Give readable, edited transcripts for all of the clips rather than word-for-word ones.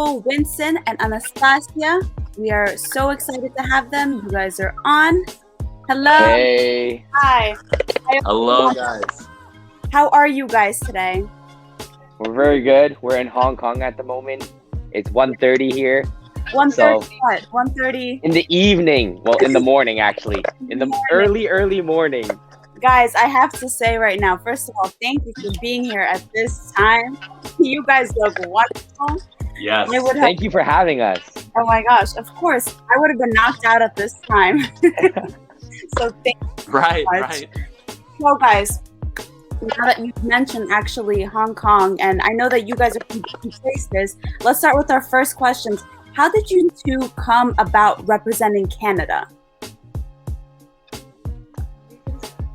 couple, Winson and Anastasia. We are so excited to have them. You guys are on. Hello. Hey. Hi. Hello, guys. How are you guys today? We're very good. We're in Hong Kong at the moment. It's 1:30 here. 1:30 So, what? 1:30? in the evening. Well, in the morning, actually. In the early morning. Guys, I have to say right now, first of all, thank you for being here at this time. You guys look wonderful. Yes. Thank you for having us. Oh my gosh, of course. I would have been knocked out at this time. So thank you Right, so much. right. So guys, now that you've mentioned actually Hong Kong, and I know that you guys are from different places, let's start with our first questions. How did you two come about representing Canada?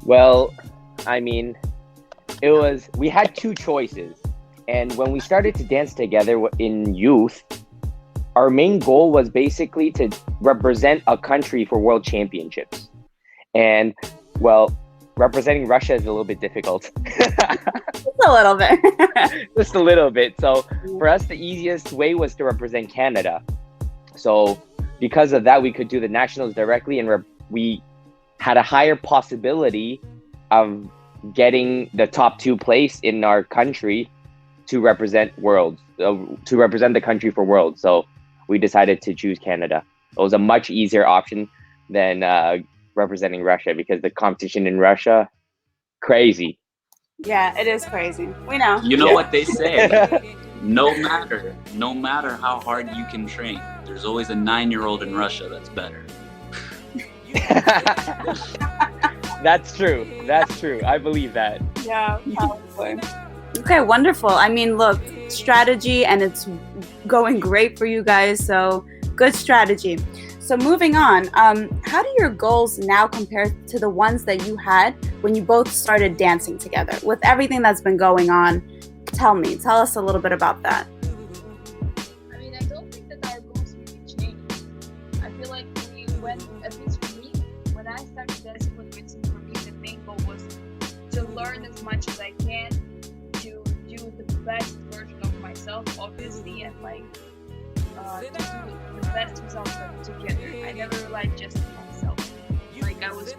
Well, I mean, we had two choices. And when we started to dance together in youth, our main goal was basically to represent a country for world championships. And, well, representing Russia is a little bit difficult. Just a little bit. Just a little bit. So for us, the easiest way was to represent Canada. So because of that, we could do the nationals directly, and we had a higher possibility of getting the top 2 place in our country to represent the country for worlds. So we decided to choose Canada. It was a much easier option than representing Russia, because the competition in Russia, crazy. Yeah, it is crazy. We know. You know what they say? No matter how hard you can train, there's always a 9-year-old in Russia that's better. That's true. I believe that. Yeah, probably. Okay, wonderful. I mean, look, strategy, and it's going great for you guys, so good strategy. So moving on, how do your goals now compare to the ones that you had when you both started dancing together? With everything that's been going on, tell us a little bit about that. I mean, I don't think that our goals really changed. I feel like we went, at least for me, when I started dancing with Winson, for me the main goal was to learn as much as I can, to do the best version of myself, obviously, and to do the best results together. I never relied just on myself. Like, I was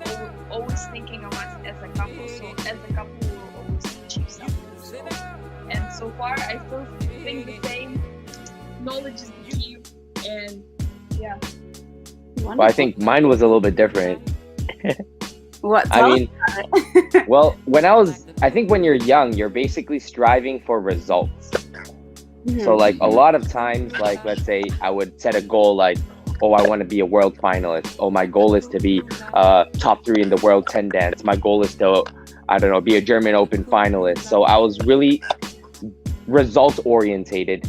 always thinking of us as a couple, so as a couple we will always achieve something. And so far I still think the same. Knowledge is the key, and yeah. Wonderful. Well, I think mine was a little bit different. What? I mean, well, I think when you're young, you're basically striving for results. Mm-hmm. So like a lot of times, like let's say I would set a goal like, oh, I want to be a world finalist. Oh, my goal is to be top 3 in the world 10 dance. My goal is to, I don't know, be a German Open finalist. So I was really result orientated.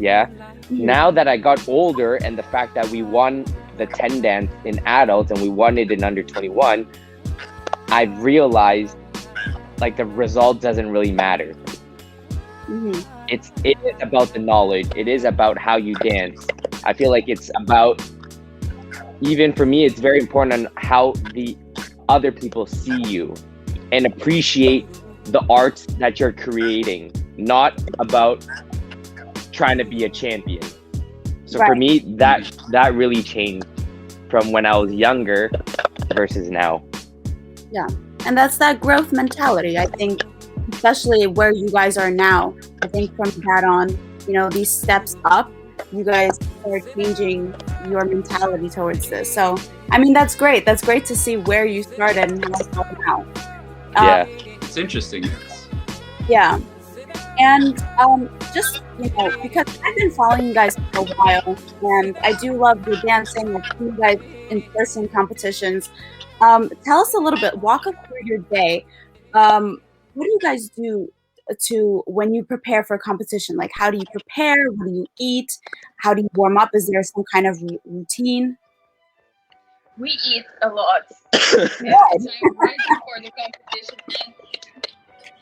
Yeah. Mm-hmm. Now that I got older, and the fact that we won the 10 dance in adults and we won it in under 21, I've realized like the result doesn't really matter. Mm-hmm. It is about the knowledge. It is about how you dance. I feel like it's about, even for me, it's very important on how the other people see you and appreciate the art that you're creating, not about trying to be a champion. So Right. for me, that really changed from when I was younger versus now. Yeah, and that's that growth mentality. I think, especially where you guys are now, I think from that on, these steps up, you guys are changing your mentality towards this. So, I mean, that's great. That's great to see where you started and how it's going now. Yeah. It's interesting. Yeah. And just, because I've been following you guys for a while, and I do love your dancing. I've seen you guys in person competitions. Tell us a little bit, walk us through your day. What do you guys do when you prepare for a competition? Like, how do you prepare? What do you eat? How do you warm up? Is there some kind of routine? We eat a lot every time right before the competition. And,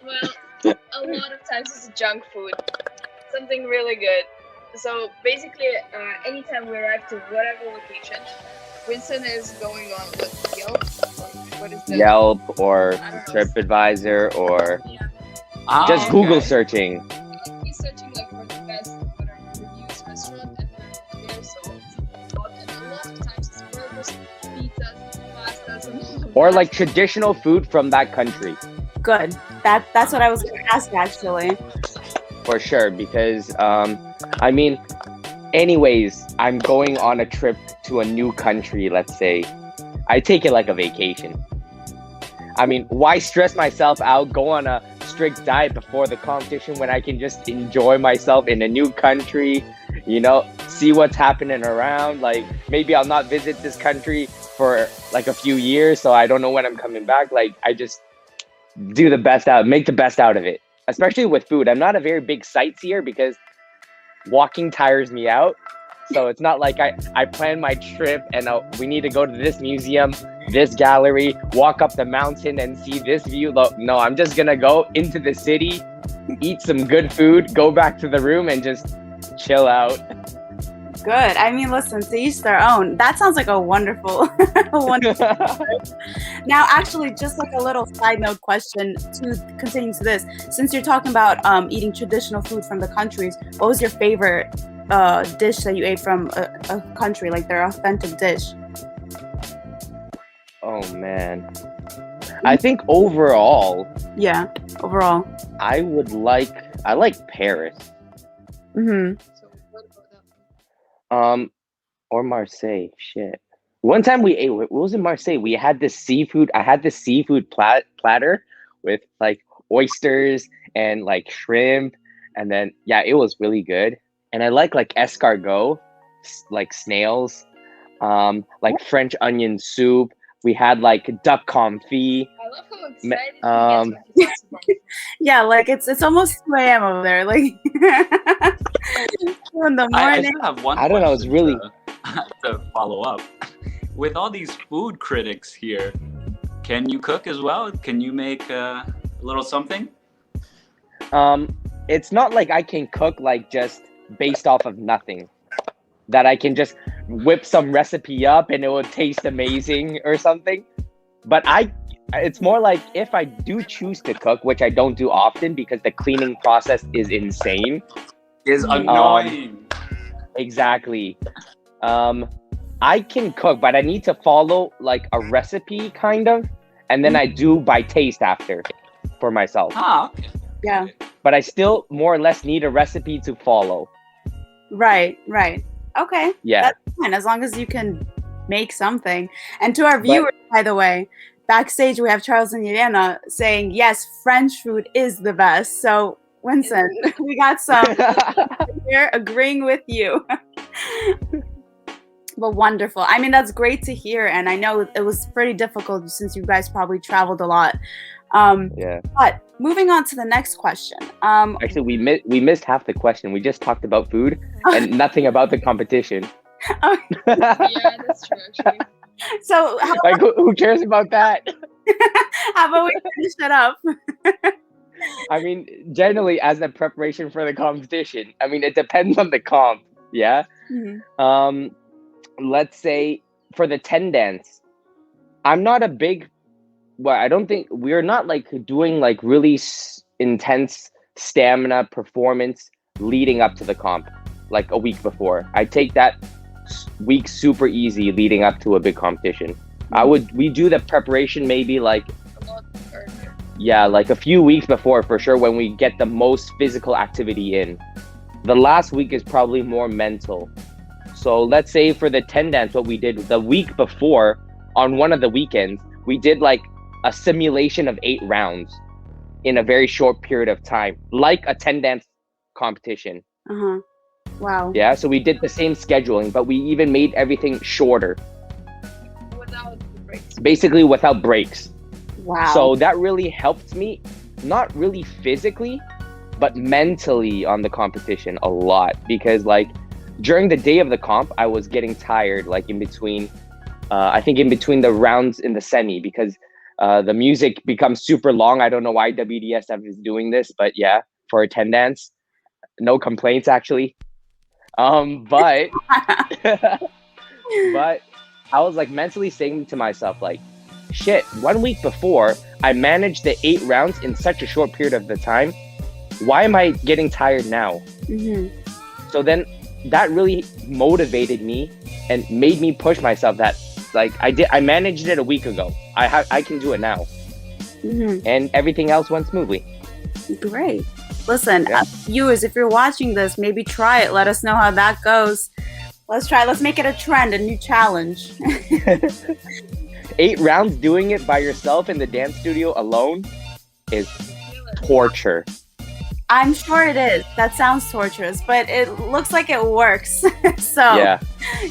well, a lot of times it's junk food, something really good. So basically, anytime we arrive to whatever location, Winson is going on with Yelp. What is that? Yelp or I don't know. TripAdvisor or Yeah. just Google searching. He's searching like for the best whatever or like traditional food from that country. Good. That's what I was going to ask actually. For sure, because I mean, anyways, I'm going on a trip to a new country, let's say. I take it like a vacation. I mean, why stress myself out, go on a strict diet before the competition when I can just enjoy myself in a new country, you know, see what's happening around. Like, maybe I'll not visit this country for like a few years, so I don't know when I'm coming back. Like, I just make the best out of it. Especially with food. I'm not a very big sightseer because walking tires me out. So it's not like I plan my trip and we need to go to this museum, this gallery, walk up the mountain and see this view. No, I'm just going to go into the city, eat some good food, go back to the room and just chill out. Good. I mean, listen, to each their own. That sounds like a wonderful, Now, actually, just like a little side note question to continue to this. Since you're talking about eating traditional food from the countries, what was your favorite dish that you ate from a country, like their authentic dish? Oh, man. I think overall. Yeah, overall. I like Paris. Mm-hmm. Or Marseille. Shit. One time we ate. What was in Marseille? We had this seafood. I had this seafood platter with like oysters and like shrimp, and then it was really good. And I like escargot, like snails, like French onion soup. We had like duck confit. I love how excited he gets when he talks about Yeah, like it's almost 2 a.m. over there. Like in the morning. I still have one. I don't know. It's really to follow up. With all these food critics here, can you cook as well? Can you make a little something? It's not like I can cook like just based off of nothing. That I can just whip some recipe up and it will taste amazing or something. But it's more like if I do choose to cook, which I don't do often because the cleaning process is insane. Is annoying. Exactly. I can cook, but I need to follow like a recipe kind of, and then I do by taste after for myself. Okay. Yeah. But I still more or less need a recipe to follow. Right. Okay. Yeah. That's fine, as long as you can make something. And to our viewers, by the way, backstage we have Charles and Irena saying, yes, French food is the best. So, Winson, we got some here agreeing with you. But wonderful. I mean, that's great to hear. And I know it was pretty difficult since you guys probably traveled a lot. But moving on to the next question. Actually, we missed half the question. We just talked about food and nothing about the competition. Yeah, that's true, actually. So, who cares about that? how about we finish it up? I mean, generally, as a preparation for the competition, I mean, it depends on the comp. Yeah. Mm-hmm. Let's say for the 10 dance, I'm not a big. Well, I don't think we're not like doing like really intense stamina performance leading up to the comp, like a week before. I take that week super easy leading up to a big competition. We do the preparation maybe like like a few weeks before for sure when we get the most physical activity in. The last week is probably more mental. So let's say for the 10 dance, what we did the week before on one of the weekends, we did like a simulation of 8 rounds in a very short period of time, like a 10 dance competition. Wow. Yeah, so we did the same scheduling, but we even made everything shorter. Without breaks. Basically without breaks. Wow. So that really helped me, not really physically, but mentally on the competition a lot. Because like during the day of the comp, I was getting tired, like in between, I think in between the rounds in the semi, because the music becomes super long. I don't know why WDSF is doing this, but yeah, for attendance, no complaints actually. But but I was like mentally saying to myself, like, shit, 1 week before I managed the 8 rounds in such a short period of the time. Why am I getting tired now? So then that really motivated me and made me push myself that like I managed it a week ago. I can do it now, and everything else went smoothly. Great. Listen, Yeah. viewers, if you're watching this, maybe try it. Let us know how that goes. Let's try. Let's make it a trend, a new challenge. 8 rounds doing it by yourself in the dance studio alone is torture. I'm sure it is. That sounds torturous, but it looks like it works. So, Yeah.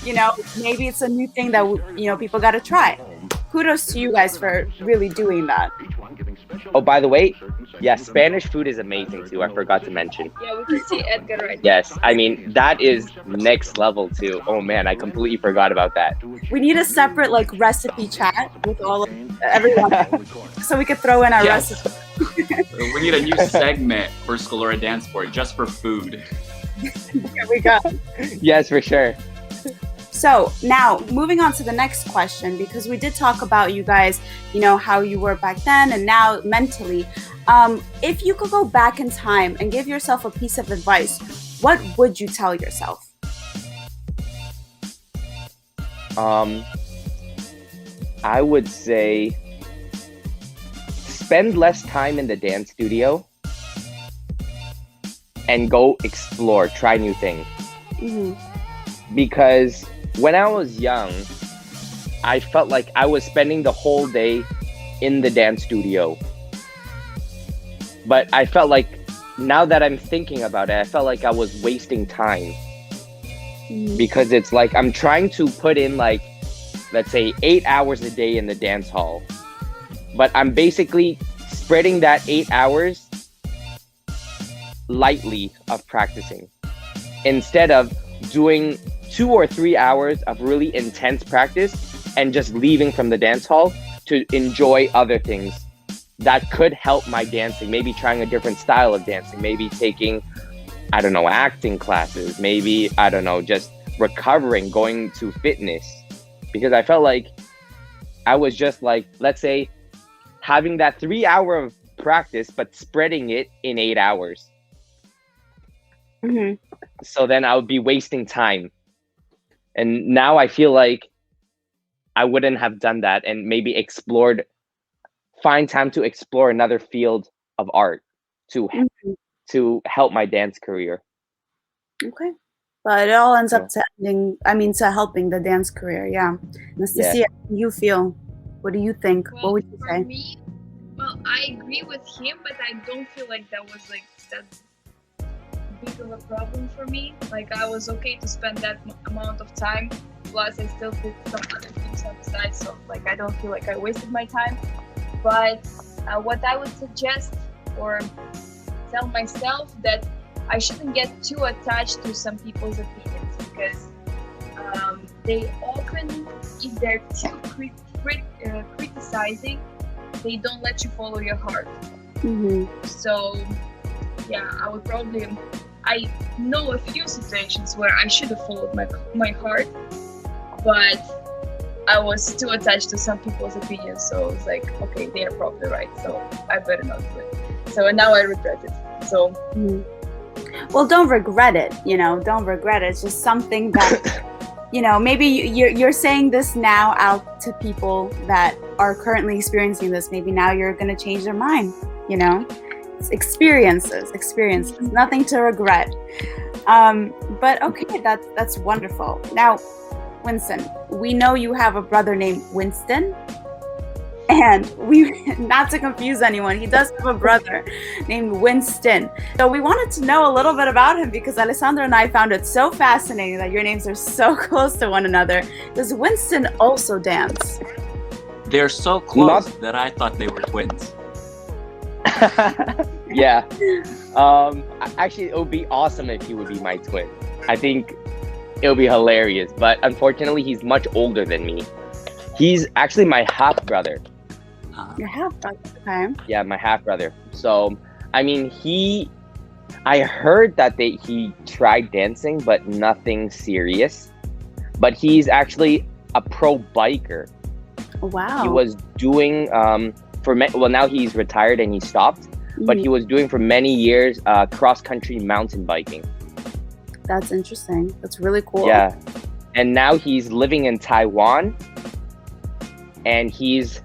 you know, maybe it's a new thing that, you know, people got to try. Kudos to you guys for really doing that. Oh, by the way, yeah, Spanish food is amazing too. I forgot to mention. Yeah, we can see Edgar right now. Yes, I mean, that is next level too. Oh man, I completely forgot about that. We need a separate like recipe chat with all of everyone, so we could throw in our Yes. recipe. We need a new segment for Scalora DanceSport just for food. Here we go. Yes, for sure. So now moving on to the next question, because we did talk about you guys, you know, how you were back then and now mentally. If you could go back in time and give yourself a piece of advice, what would you tell yourself? I would say spend less time in the dance studio and go explore, try new things. Because when I was young, I felt like I was spending the whole day in the dance studio. But I felt like, now that I'm thinking about it, I felt like I was wasting time. Because it's like, I'm trying to put in like, let's say 8 hours a day in the dance hall. But I'm basically spreading that 8 hours lightly of practicing. Instead of doing 2 or 3 hours of really intense practice and just leaving from the dance hall to enjoy other things that could help my dancing. Maybe trying a different style of dancing, maybe taking, I don't know, acting classes, maybe, I don't know, just recovering, going to fitness. Because I felt like I was just like, let's say, having that 3 hour of practice, but spreading it in 8 hours. So then I would be wasting time. And now I feel like I wouldn't have done that and maybe find time to explore another field of art to help my dance career. Okay. But it all ends up to helping the dance career. Yeah. Anastasia, how do you feel? What do you think? Well, What would you for say? me, well, I agree with him, but I don't feel like that was like that big of a problem for me. Like I was okay to spend that amount of time. Plus, I still did some other things on the side, so like I don't feel like I wasted my time. But what I would suggest or tell myself that I shouldn't get too attached to some people's opinions, because they often, if they're too criticizing, they don't let you follow your heart. So yeah, I know a few situations where I should have followed my heart, but I was too attached to some people's opinions, so I was like, okay, they are probably right, so I better not do it. So now I regret it. So Well, don't regret it, you know, don't regret it. It's just something that, you know, maybe you're saying this now out to people that are currently experiencing this. Maybe now you're going to change their mind, you know. It's experiences, nothing to regret. But okay, that's wonderful. Now, Winson, we know you have a brother named Winston. And not to confuse anyone, he does have a brother named Winston. So we wanted to know a little bit about him, because Alessandra and I found it so fascinating that your names are so close to one another. Does Winston also dance? They're so close that I thought they were twins. Yeah. Actually, it would be awesome if he would be my twin. I think it would be hilarious. But unfortunately, he's much older than me. He's actually my half brother. Your half brother, okay. Yeah, my half brother. So, I mean, I heard that he tried dancing, but nothing serious. But he's actually a pro biker. Wow. He was doing now he's retired and he stopped, but he was doing for many years cross-country mountain biking. That's interesting. That's really cool. Yeah. And now he's living in Taiwan, and he's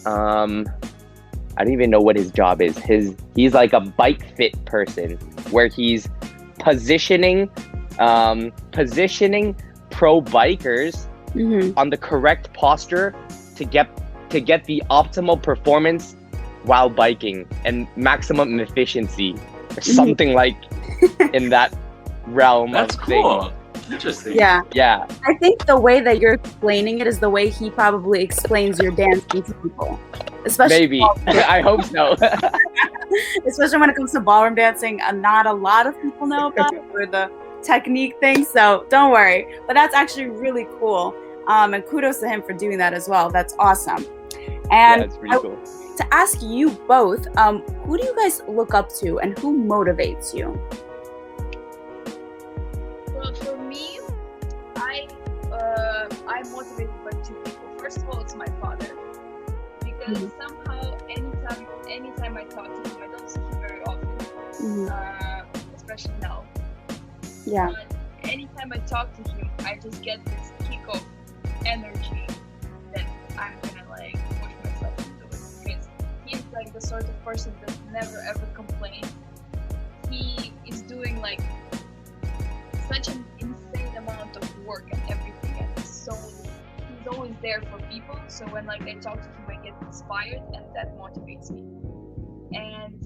I don't even know what his job is. He's like a bike fit person where he's positioning pro bikers on the correct posture to get the optimal performance while biking and maximum efficiency or something like in that realm. That's of cool. things. Interesting. Yeah. Yeah. I think the way that you're explaining it is the way he probably explains your dancing to people. Especially Maybe. I hope so. especially when it comes to ballroom dancing. Not a lot of people know about it or the technique thing, so don't worry. But that's actually really cool. And kudos to him for doing that as well. That's awesome. And Yeah, it's pretty cool. to ask you both, who do you guys look up to and who motivates you? Well, for me, I'm motivated by two people. First of all, it's my father, because somehow anytime I talk to him, I don't see him very often, especially now. Yeah. But anytime I talk to him, I just get this kick of energy that I'm gonna like push myself to do it, because he's like the sort of person that never ever complains. He is doing like such an insane amount of work and everything, and he's always there for people. So when like I talk to him, I get inspired, and that motivates me. And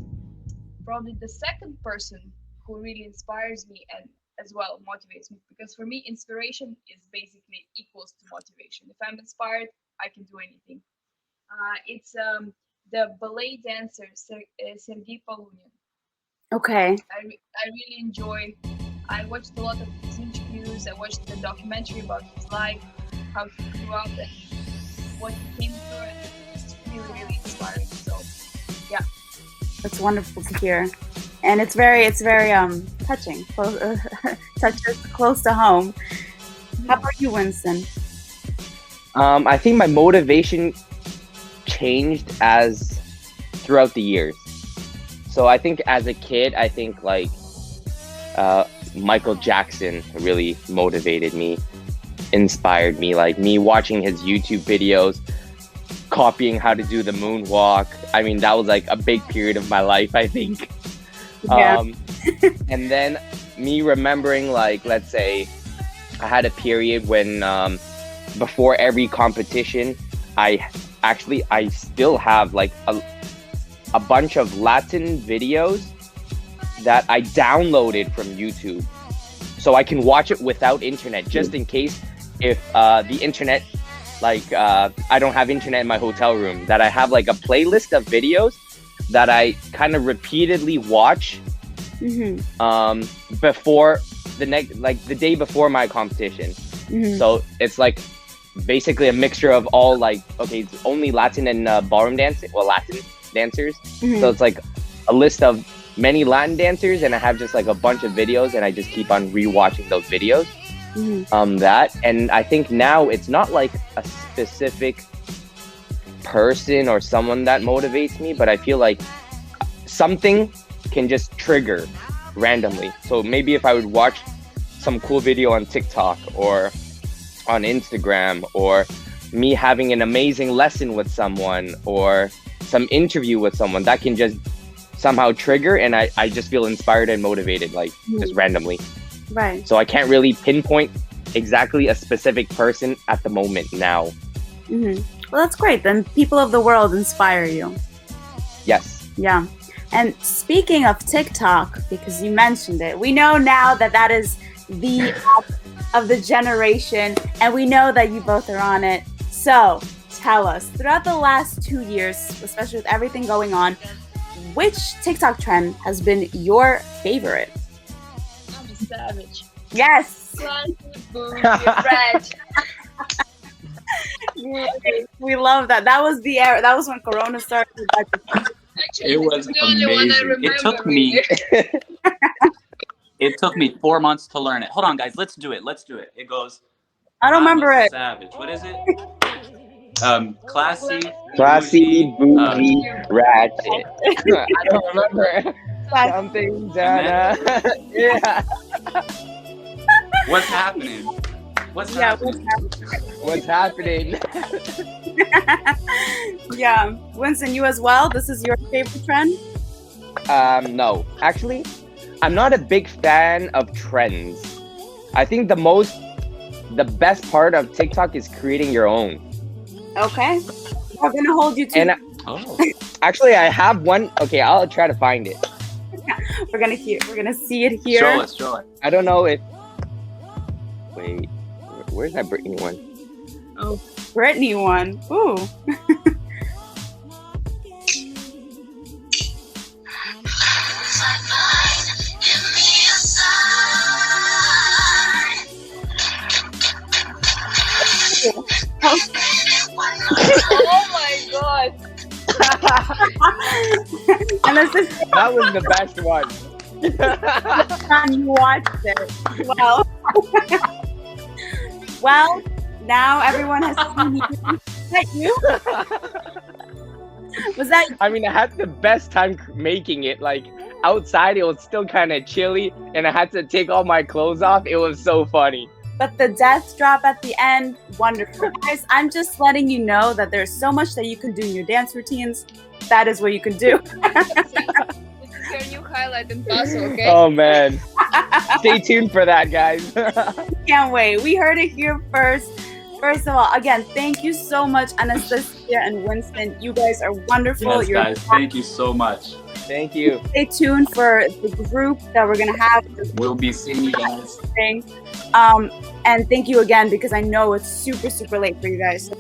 probably the second person who really inspires me and as well motivates me, because for me inspiration is basically equals to motivation. If I'm inspired, I can do anything. It's the ballet dancer Sergei Polunin. Okay. I really enjoy. I watched a lot of his interviews. I watched the documentary about his life, how he grew up, and what he came through, and it's really, really inspiring. So, yeah, That's wonderful to hear. And it's very touching. Touches close to home. How about you, Winston? I think my motivation changed as throughout the years. So I think as a kid, I think like Michael Jackson really motivated me, inspired me. Like me watching his YouTube videos, copying how to do the moonwalk. I mean, that was like a big period of my life, I think. Yeah. And then me remembering, like, let's say I had a period when before every competition, I still have like a bunch of Latin videos that I downloaded from YouTube, so I can watch it without internet, just in case if the internet, like I don't have internet in my hotel room, that I have like a playlist of videos that I kind of repeatedly watch before the day before my competition. So it's like basically a mixture of all, like, okay, it's only Latin and ballroom dancing, well, Latin dancers. So it's like a list of many Latin dancers, and I have just like a bunch of videos, and I just keep on rewatching those videos. That, and I think now it's not like a specific person or someone that motivates me, but I feel like something can just trigger randomly. So maybe if I would watch some cool video on TikTok or on Instagram, or me having an amazing lesson with someone or some interview with someone, that can just somehow trigger, and I just feel inspired and motivated, like just randomly. Right. So I can't really pinpoint exactly a specific person at the moment now. Well, that's great. Then people of the world inspire you. Yes. Yeah. And speaking of TikTok, because you mentioned it, we know now that that is the app of the generation, and we know that you both are on it. So tell us, throughout the last 2 years, especially with everything going on, which TikTok trend has been your favorite? I'm a savage. Yes. Red. We love that. That was the era. That was when Corona started. Actually, It this was is the only one I amazing. remember. It took me 4 months to learn it. Hold on, guys. Let's do it. It goes. I don't remember I'm a it. Savage. What is it? Classy, bougie, ratchet. I don't remember. Something, Dana. Yeah. What's happening? What's Yeah, happening? What's happening? Yeah, Winston, you as well? This is your favorite trend? No. Actually, I'm not a big fan of trends. I think the best part of TikTok is creating your own. Okay. We're gonna hold you to. And Oh, actually, I have one. Okay, I'll try to find it. We're gonna see it here. show us, show us. I don't know if. Wait, where's that Britney one? Oh, Britney one. Ooh. Oh my god. And this is That was the best one. the time you watched it. Well. Well, now everyone has seen you. Was that you? Was that I mean, I had the best time making it. Like outside, it was still kind of chilly, and I had to take all my clothes off. It was so funny. But the death drop at the end, wonderful. Guys, I'm just letting you know that there's so much that you can do in your dance routines. That is what you can do. This is your new highlight in Paso, okay? Oh man, stay tuned for that, guys. Can't wait. We heard it here first. First of all, again, thank you so much, Anastasia and Winston. You guys are wonderful. Yes, guys, thank you so much. Thank you. Stay tuned for the group that we're gonna have. We'll be seeing you guys. And thank you again because I know it's super, super late for you guys.